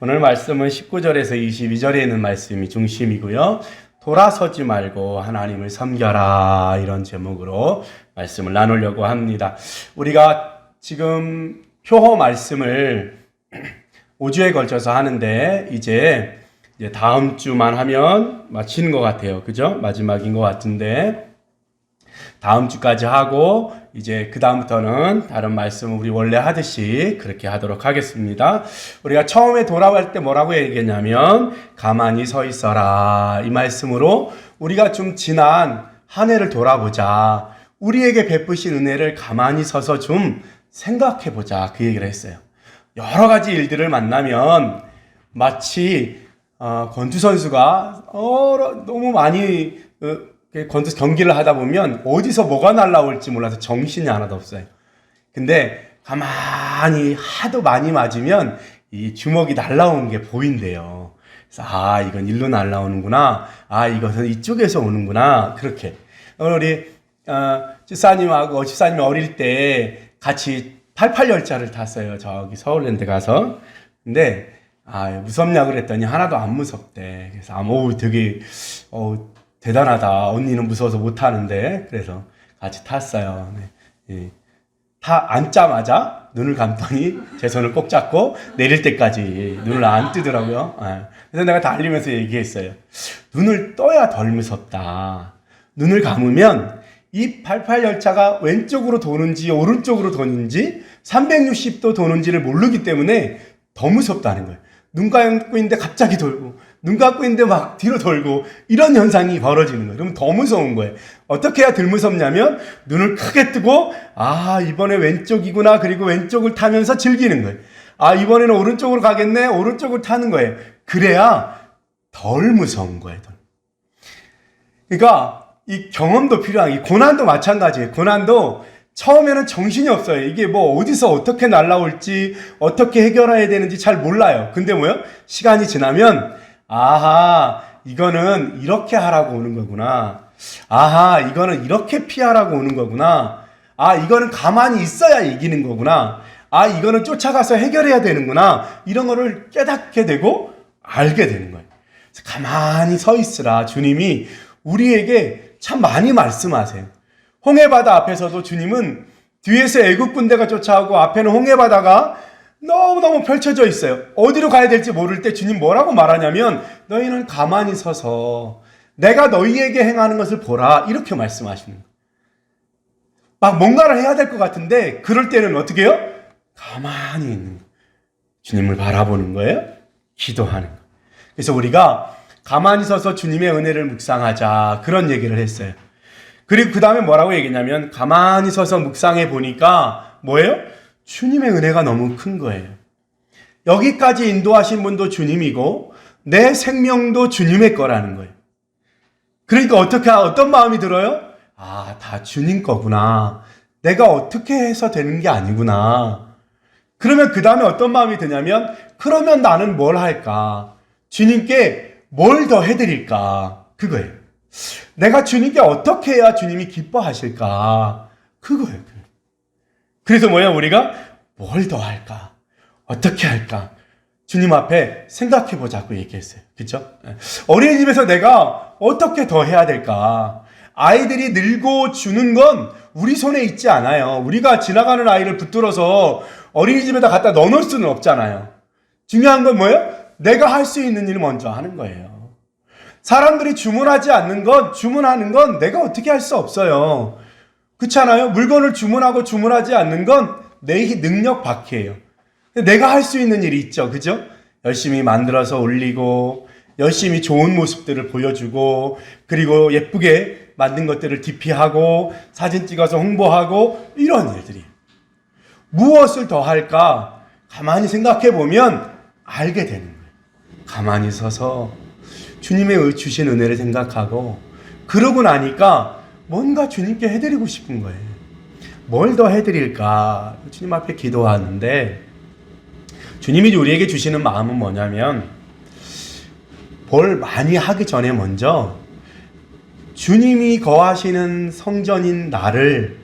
오늘 말씀은 19절에서 22절에 있는 말씀이 중심이고요. 돌아서지 말고 하나님을 섬겨라, 이런 제목으로 말씀을 나누려고 합니다. 우리가 지금 표호 말씀을 5주에 걸쳐서 하는데 이제 다음 주만 하면 마치는 것 같아요. 그죠? 마지막인 것 같은데 다음 주까지 하고 이제 그 다음부터는 다른 말씀을 우리 원래 하듯이 그렇게 하도록 하겠습니다. 우리가 처음에 돌아갈 때 뭐라고 얘기했냐면 가만히 서 있어라, 이 말씀으로 우리가 좀 지난 한 해를 돌아보자, 우리에게 베푸신 은혜를 가만히 서서 좀 생각해 보자, 그 얘기를 했어요. 여러 가지 일들을 만나면 마치 권투 선수가 너무 많이 경기를 하다 보면 어디서 뭐가 날라올지 몰라서 정신이 하나도 없어요. 근데 가만히 하도 많이 맞으면 이 주먹이 날라오는 게 보인대요. 그래서 이건 일로 날라오는구나, 이것은 이쪽에서 오는구나, 그렇게. 우리 집사님이 어릴 때 같이 88열차를 탔어요. 저기 서울랜드 가서. 근데 무섭냐고 그랬더니 하나도 안 무섭대. 그래서 되게 대단하다, 언니는 무서워서 못 타는데. 그래서 같이 탔어요. 네. 앉자마자 눈을 감더니 제 손을 꼭 잡고 내릴 때까지 눈을 안 뜨더라고요. 그래서 내가 달리면서 얘기했어요. 눈을 떠야 덜 무섭다. 눈을 감으면 이 88열차가 왼쪽으로 도는지 오른쪽으로 도는지 360도 도는지를 모르기 때문에 더 무섭다는 거예요. 눈 감고 있는데 갑자기 돌고, 눈 감고 있는데 막 뒤로 돌고, 이런 현상이 벌어지는 거예요. 그러면 더 무서운 거예요. 어떻게 해야 덜 무섭냐면 눈을 크게 뜨고 이번에 왼쪽이구나, 그리고 왼쪽을 타면서 즐기는 거예요. 이번에는 오른쪽으로 가겠네, 오른쪽을 타는 거예요. 그래야 덜 무서운 거예요. 그러니까 이 경험도 필요한, 이 고난도 마찬가지예요. 고난도 처음에는 정신이 없어요. 이게 어디서 어떻게 날라올지, 어떻게 해결해야 되는지 잘 몰라요. 근데 시간이 지나면, 이거는 이렇게 하라고 오는 거구나. 이거는 이렇게 피하라고 오는 거구나. 이거는 가만히 있어야 이기는 거구나. 이거는 쫓아가서 해결해야 되는구나. 이런 거를 깨닫게 되고 알게 되는 거예요. 그래서 가만히 서 있으라, 주님이 우리에게 참 많이 말씀하세요. 홍해바다 앞에서도 주님은 뒤에서 애국 군대가 쫓아오고 앞에는 홍해바다가 너무너무 펼쳐져 있어요. 어디로 가야 될지 모를 때 주님 뭐라고 말하냐면 너희는 가만히 서서 내가 너희에게 행하는 것을 보라, 이렇게 말씀하시는 거예요. 막 뭔가를 해야 될 것 같은데 그럴 때는 어떻게 해요? 가만히 있는 거예요. 주님을 바라보는 거예요. 기도하는 거예요. 그래서 우리가 가만히 서서 주님의 은혜를 묵상하자, 그런 얘기를 했어요. 그리고 그 다음에 뭐라고 얘기했냐면 가만히 서서 묵상해 보니까 뭐예요? 주님의 은혜가 너무 큰 거예요. 여기까지 인도하신 분도 주님이고 내 생명도 주님의 거라는 거예요. 그러니까 어떤 마음이 들어요? 다 주님 거구나. 내가 어떻게 해서 되는 게 아니구나. 그러면 그 다음에 어떤 마음이 드냐면 그러면 나는 뭘 할까? 주님께 뭘 더 해드릴까? 그거예요. 내가 주님께 어떻게 해야 주님이 기뻐하실까? 그거예요. 그래서 우리가 뭘 더 할까? 어떻게 할까? 주님 앞에 생각해 보자고 얘기했어요. 그렇죠? 어린이집에서 내가 어떻게 더 해야 될까? 아이들이 늘고 주는 건 우리 손에 있지 않아요. 우리가 지나가는 아이를 붙들어서 어린이집에다 갖다 넣어놓을 수는 없잖아요. 중요한 건 뭐예요? 내가 할 수 있는 일을 먼저 하는 거예요. 사람들이 주문하는 건 내가 어떻게 할 수 없어요. 그렇잖아요? 물건을 주문하지 않는 건 내 능력 밖이에요. 내가 할 수 있는 일이 있죠. 그죠? 열심히 만들어서 올리고, 열심히 좋은 모습들을 보여주고, 그리고 예쁘게 만든 것들을 DP하고, 사진 찍어서 홍보하고, 이런 일들이. 무엇을 더 할까? 가만히 생각해 보면 알게 되는 거예요. 가만히 서서 주님의 주신 은혜를 생각하고, 그러고 나니까 뭔가 주님께 해드리고 싶은 거예요. 뭘 더 해드릴까? 주님 앞에 기도하는데 주님이 우리에게 주시는 마음은 뭐냐면 뭘 많이 하기 전에 먼저 주님이 거하시는 성전인 나를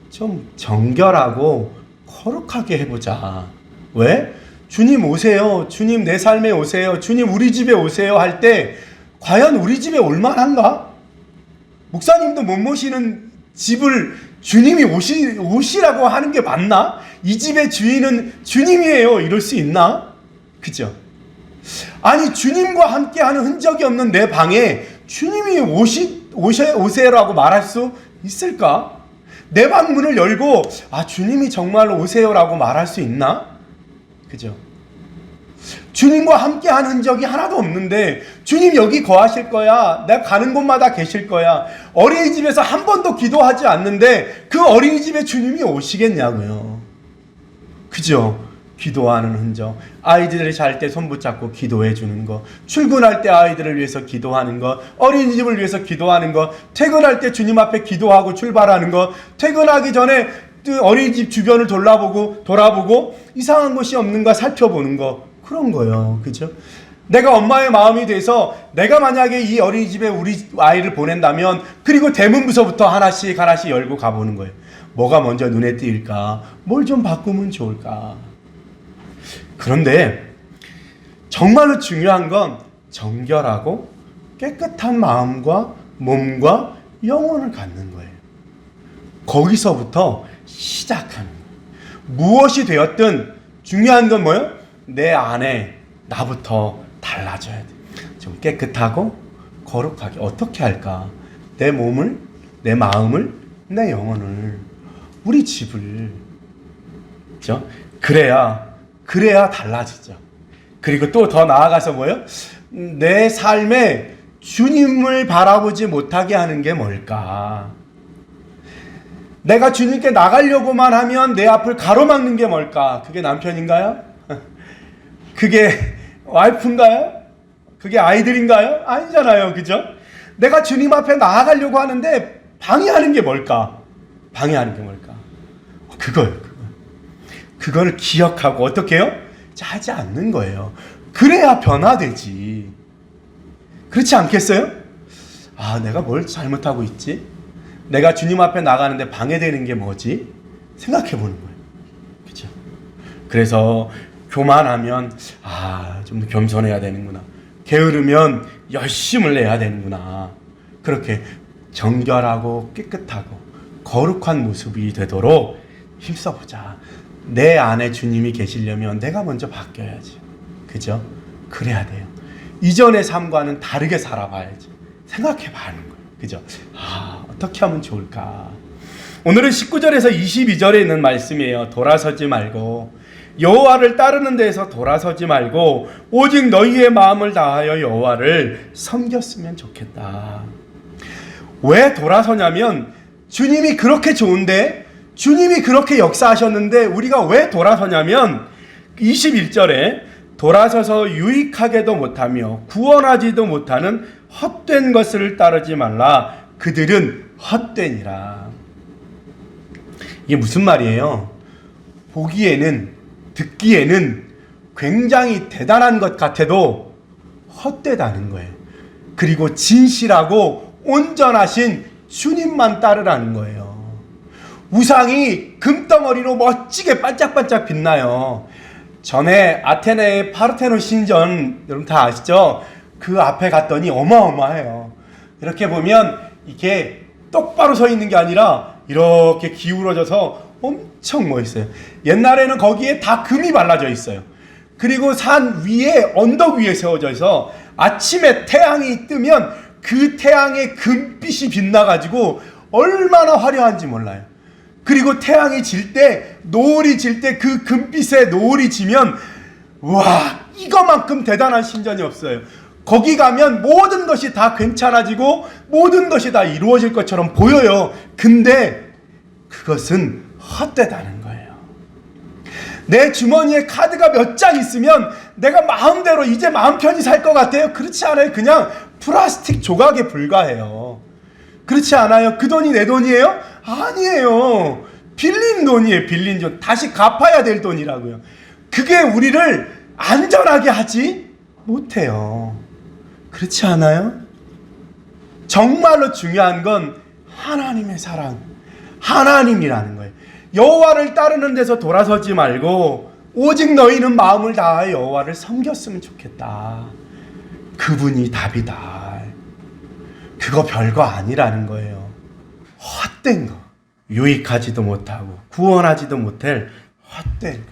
좀 정결하고 거룩하게 해보자. 왜? 주님 오세요. 주님 내 삶에 오세요. 주님 우리 집에 오세요 할 때 과연 우리 집에 올만한가? 목사님도 못 모시는 집을 주님이 오시라고 하는 게 맞나? 이 집의 주인은 주님이에요. 이럴 수 있나? 그죠? 아니 주님과 함께하는 흔적이 없는 내 방에 주님이 오세요라고 말할 수 있을까? 내 방 문을 열고 주님이 정말로 오세요라고 말할 수 있나? 그죠? 주님과 함께하는 흔적이 하나도 없는데 주님 여기 거하실 거야. 내가 가는 곳마다 계실 거야. 어린이집에서 한 번도 기도하지 않는데 그 어린이집에 주님이 오시겠냐고요. 그죠? 기도하는 흔적. 아이들이 잘 때 손 붙잡고 기도해 주는 거. 출근할 때 아이들을 위해서 기도하는 거. 어린이집을 위해서 기도하는 거. 퇴근할 때 주님 앞에 기도하고 출발하는 거. 퇴근하기 전에 어린이집 주변을 돌아보고 이상한 것이 없는가 살펴보는 거. 그런 거예요. 그죠? 내가 엄마의 마음이 돼서 내가 만약에 이 어린이집에 우리 아이를 보낸다면 그리고 대문부서부터 하나씩 열고 가보는 거예요. 뭐가 먼저 눈에 띄일까? 뭘 좀 바꾸면 좋을까? 그런데 정말로 중요한 건 정결하고 깨끗한 마음과 몸과 영혼을 갖는 거예요. 거기서부터 시작하는 거예요. 무엇이 되었든 중요한 건 뭐예요? 내 안에 나부터 달라져야 돼. 좀 깨끗하고 거룩하게 어떻게 할까? 내 몸을, 내 마음을, 내 영혼을, 우리 집을, 그렇죠? 그래야 달라지죠. 그리고 또 더 나아가서 뭐예요? 내 삶에 주님을 바라보지 못하게 하는 게 뭘까? 내가 주님께 나가려고만 하면 내 앞을 가로막는 게 뭘까? 그게 남편인가요? 그게 와이프인가요? 그게 아이들인가요? 아니잖아요. 그죠? 내가 주님 앞에 나아가려고 하는데 방해하는 게 뭘까? 그걸 기억하고 어떻게 해요? 하지 않는 거예요. 그래야 변화되지. 그렇지 않겠어요? 내가 뭘 잘못하고 있지? 내가 주님 앞에 나가는데 방해되는 게 뭐지? 생각해 보는 거예요. 그렇죠? 그래서 교만하면 좀 더 겸손해야 되는구나. 게으르면 열심을 내야 되는구나. 그렇게 정결하고 깨끗하고 거룩한 모습이 되도록 힘써보자. 내 안에 주님이 계시려면 내가 먼저 바뀌어야지. 그죠? 그래야 돼요. 이전의 삶과는 다르게 살아봐야지. 생각해봐 하는 거예요. 그죠? 어떻게 하면 좋을까? 오늘은 19절에서 22절에 있는 말씀이에요. 돌아서지 말고 여호와를 따르는 데에서 돌아서지 말고 오직 너희의 마음을 다하여 여호와를 섬겼으면 좋겠다. 왜 돌아서냐면 주님이 그렇게 좋은데 주님이 그렇게 역사하셨는데 우리가 왜 돌아서냐면 21절에 돌아서서 유익하게도 못하며 구원하지도 못하는 헛된 것을 따르지 말라. 그들은 헛되니라. 이게 무슨 말이에요? 보기에는 듣기에는 굉장히 대단한 것 같아도 헛되다는 거예요. 그리고 진실하고 온전하신 주님만 따르라는 거예요. 우상이 금덩어리로 멋지게 반짝반짝 빛나요. 전에 아테네의 파르테논 신전 여러분 다 아시죠? 그 앞에 갔더니 어마어마해요. 이렇게 보면 이게 똑바로 서 있는 게 아니라 이렇게 기울어져서 엄청 멋있어요. 옛날에는 거기에 다 금이 발라져 있어요. 그리고 산 위에 언덕 위에 세워져 있어 아침에 태양이 뜨면 그 태양의 금빛이 빛나가지고 얼마나 화려한지 몰라요. 그리고 태양이 질 때, 노을이 질 때 그 금빛에 노을이 지면 와, 이거만큼 대단한 신전이 없어요. 거기 가면 모든 것이 다 괜찮아지고 모든 것이 다 이루어질 것처럼 보여요. 근데 그것은 헛되다는 거예요. 내 주머니에 카드가 몇 장 있으면 내가 마음대로 이제 마음 편히 살 것 같아요? 그렇지 않아요. 그냥 플라스틱 조각에 불과해요. 그렇지 않아요? 그 돈이 내 돈이에요? 아니에요. 빌린 돈이에요. 빌린 돈. 다시 갚아야 될 돈이라고요. 그게 우리를 안전하게 하지 못해요. 그렇지 않아요? 정말로 중요한 건 하나님의 사랑, 하나님이라는 거예요. 여호와를 따르는 데서 돌아서지 말고 오직 너희는 마음을 다하여 여호와를 섬겼으면 좋겠다. 그분이 답이다. 그거 별거 아니라는 거예요. 헛된 거, 유익하지도 못하고 구원하지도 못할 헛된 거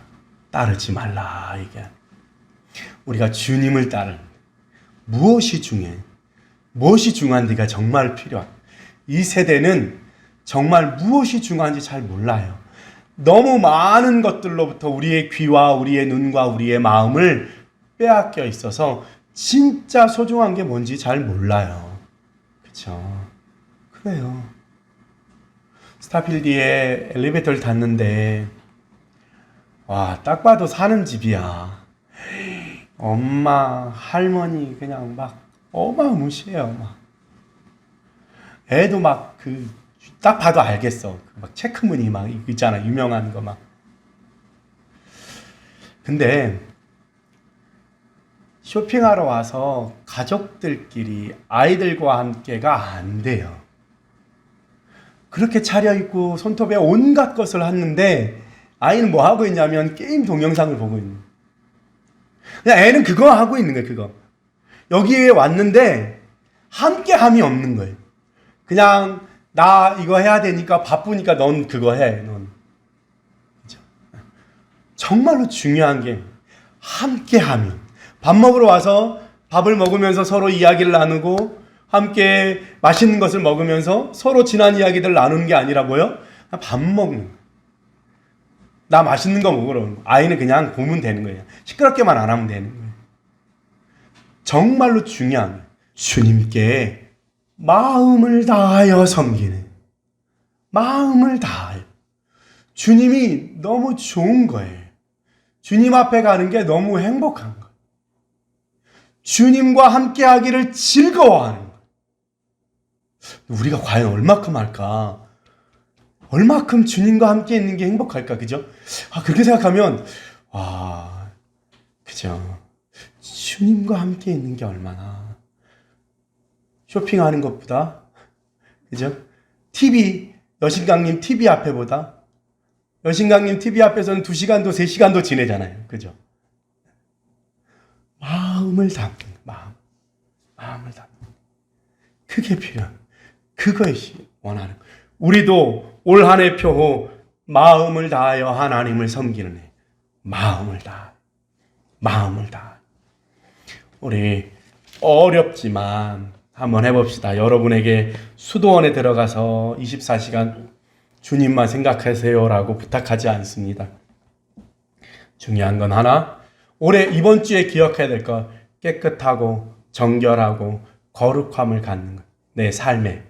따르지 말라. 이게 우리가 주님을 따르는 무엇이 중요해? 무엇이 중요한 데가 정말 필요한. 이 세대는 정말 무엇이 중요한지 잘 몰라요. 너무 많은 것들로부터 우리의 귀와 우리의 눈과 우리의 마음을 빼앗겨 있어서 진짜 소중한 게 뭔지 잘 몰라요. 그렇죠? 그래요. 스타필드에 엘리베이터를 탔는데 와, 딱 봐도 사는 집이야. 엄마, 할머니 그냥 막 어마무시해요. 막 애도 막 딱 봐도 알겠어. 막 체크무늬 막 있잖아. 유명한 거 막. 근데 쇼핑하러 와서 가족들끼리 아이들과 함께가 안 돼요. 그렇게 차려입고 손톱에 온갖 것을 하는데 아이는 뭐 하고 있냐면 게임 동영상을 보고 있는 거예요. 그냥 애는 그거 하고 있는 거예요. 그거. 여기에 왔는데 함께함이 없는 거예요. 그냥 나 이거 해야 되니까 바쁘니까 넌 그거 해. 넌. 그렇죠? 정말로 중요한 게 함께함이. 밥 먹으러 와서 밥을 먹으면서 서로 이야기를 나누고 함께 맛있는 것을 먹으면서 서로 지난 이야기들 나누는 게 아니라 뭐요? 밥 먹는 거예요. 나 맛있는 거 먹으러 오는 거예요. 아이는 그냥 보면 되는 거예요. 시끄럽게만 안 하면 되는 거예요. 정말로 중요한 거예요. 주님께 마음을 다하여 섬기는, 마음을 다하여. 주님이 너무 좋은 거예요. 주님 앞에 가는 게 너무 행복한 거예요. 주님과 함께 하기를 즐거워하는 거예요. 우리가 과연 얼마큼 할까? 얼마큼 주님과 함께 있는 게 행복할까? 그죠? 그렇게 생각하면 그죠? 주님과 함께 있는 게 얼마나 쇼핑하는 것보다, 그죠? TV, 여신강님 TV 앞에보다, 여신강님 TV 앞에서는 2시간도 3시간도 지내잖아요. 그죠? 마음을 담는, 마음을 담는. 그게 필요한, 그것이 원하는. 우리도 올 한 해 표호 마음을 다하여 하나님을 섬기는 해. 마음을 다하여. 우리 어렵지만 한번 해봅시다. 여러분에게 수도원에 들어가서 24시간 주님만 생각하세요라고 부탁하지 않습니다. 중요한 건 하나, 올해 이번 주에 기억해야 될 거, 깨끗하고 정결하고 거룩함을 갖는 것. 내 삶의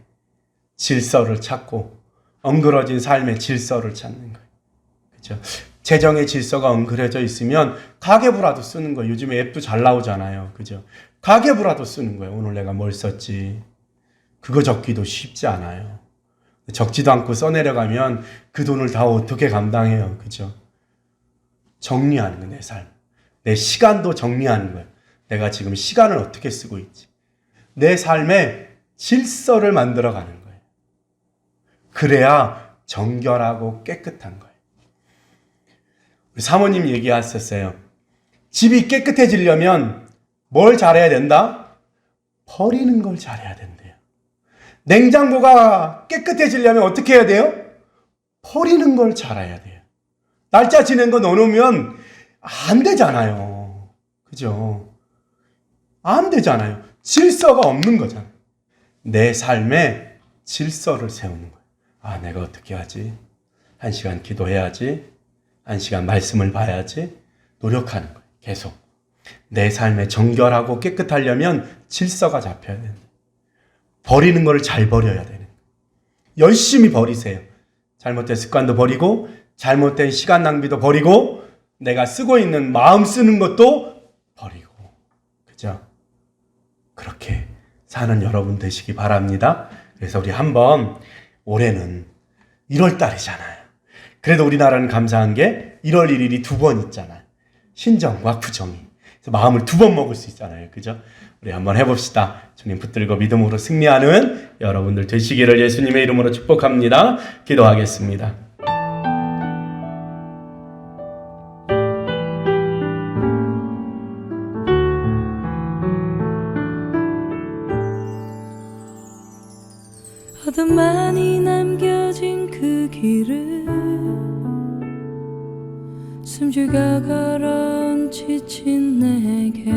질서를 찾고 엉그러진 삶의 질서를 찾는 거예요. 그렇죠? 재정의 질서가 엉그러져 있으면 가계부라도 쓰는 거예요. 요즘에 앱도 잘 나오잖아요. 그죠? 가계부라도 쓰는 거예요. 오늘 내가 뭘 썼지. 그거 적기도 쉽지 않아요. 적지도 않고 써내려가면 그 돈을 다 어떻게 감당해요. 그죠? 정리하는 거예요. 내 삶. 내 시간도 정리하는 거예요. 내가 지금 시간을 어떻게 쓰고 있지. 내 삶에 질서를 만들어가는 거예요. 그래야 정결하고 깨끗한 거예요. 우리 사모님 얘기하셨어요. 집이 깨끗해지려면 뭘 잘해야 된다? 버리는 걸 잘해야 된대요. 냉장고가 깨끗해지려면 어떻게 해야 돼요? 버리는 걸 잘해야 돼요. 날짜 지낸 거 넣어놓으면 안 되잖아요. 그죠? 안 되잖아요. 질서가 없는 거잖아요. 내 삶에 질서를 세우는 거예요. 내가 어떻게 하지? 1시간 기도해야지. 1시간 말씀을 봐야지. 노력하는 거예요. 계속. 내 삶에 정결하고 깨끗하려면 질서가 잡혀야 된다. 버리는 걸 잘 버려야 되는 거예요. 열심히 버리세요. 잘못된 습관도 버리고 잘못된 시간 낭비도 버리고 내가 쓰고 있는 마음 쓰는 것도 버리고. 그죠? 그렇게 사는 여러분 되시기 바랍니다. 그래서 우리 한번 올해는 1월 달이잖아요. 그래도 우리나라는 감사한 게 1월 1일이 2번 있잖아요. 신정과 부정이. 그래서 마음을 2번 먹을 수 있잖아요. 그죠? 우리 한번 해봅시다. 주님 붙들고 믿음으로 승리하는 여러분들 되시기를 예수님의 이름으로 축복합니다. 기도하겠습니다. 어둠만이 남겨진 그 길을 숨죽여 걸어온 지친 내게